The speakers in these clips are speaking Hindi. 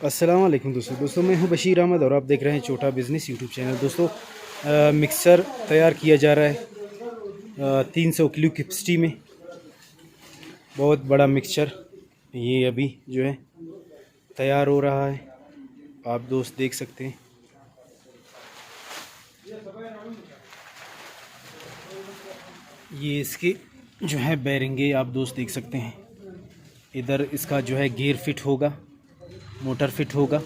अस्सलाम वालेकुम दोस्तों मैं हूं बशीर अहमद और आप देख रहे हैं छोटा बिज़नेस यूट्यूब चैनल। दोस्तों मिक्सर तैयार किया जा रहा है 300 किलो कैपेसिटी में। बहुत बड़ा मिक्सचर ये अभी जो है तैयार हो रहा है, आप दोस्त देख सकते हैं। ये इसके जो है बैरिंगे आप दोस्त देख सकते हैं। इधर इसका जो है गियर फिट होगा, मोटर फिट होगा।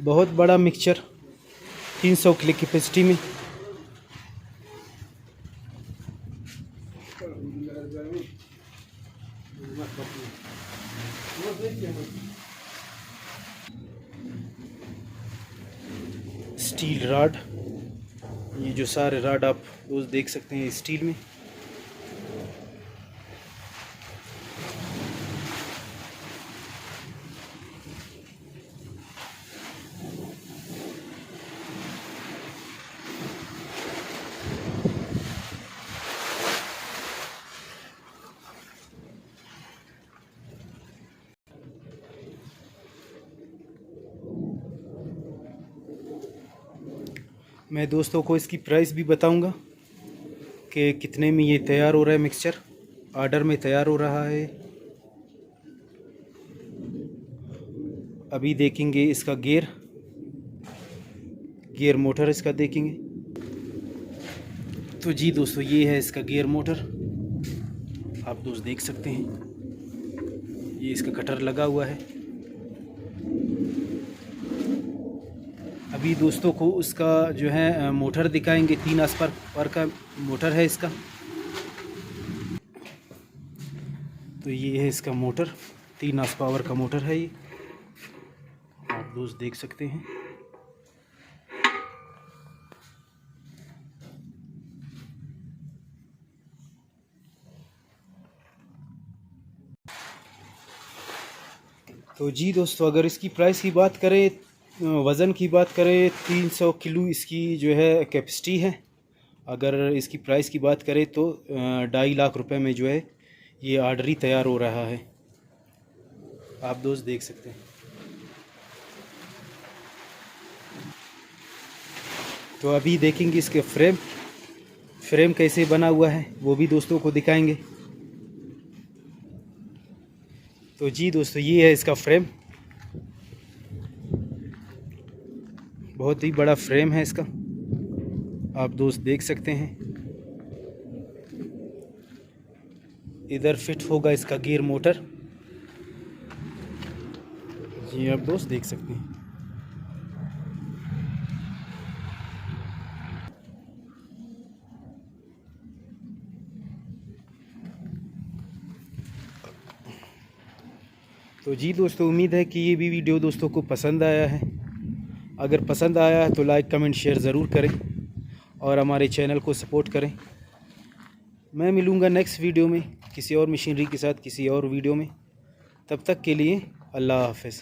बहुत बड़ा मिक्सचर 300 किलो कैपेसिटी में। स्टील रॉड, ये जो सारे रॉड आप रोज देख सकते हैं स्टील में। मैं दोस्तों को इसकी प्राइस भी बताऊंगा कि कितने में ये तैयार हो रहा है। मिक्सचर ऑर्डर में तैयार हो रहा है। अभी देखेंगे इसका गियर मोटर इसका देखेंगे। तो जी दोस्तों ये है इसका गियर मोटर, आप दोस्त देख सकते हैं। ये इसका कटर लगा हुआ है। अभी दोस्तों को उसका जो है मोटर दिखाएंगे। 3 आर का मोटर है इसका। तो ये है इसका मोटर, 3 पावर का मोटर है ये, आप दोस्त देख सकते हैं। तो जी दोस्तों अगर इसकी प्राइस की बात करें, वज़न की बात करें, 300 किलो इसकी जो है कैपेसिटी है। अगर इसकी प्राइस की बात करें तो 2.5 लाख रुपए में जो है ये ऑर्डर ही तैयार हो रहा है, आप दोस्त देख सकते हैं। तो अभी देखेंगे इसके फ्रेम कैसे बना हुआ है, वो भी दोस्तों को दिखाएंगे। तो जी दोस्तों ये है इसका फ्रेम, बहुत ही बड़ा फ्रेम है इसका, आप दोस्त देख सकते हैं। इधर फिट होगा इसका गियर मोटर, ये आप दोस्त देख सकते हैं। तो जी दोस्तों उम्मीद है कि ये भी वीडियो दोस्तों को पसंद आया है। अगर पसंद आया है तो लाइक कमेंट शेयर ज़रूर करें और हमारे चैनल को सपोर्ट करें। मैं मिलूँगा नेक्स्ट वीडियो में किसी और मशीनरी के साथ, किसी और वीडियो में। तब तक के लिए अल्लाह हाफ़िज़।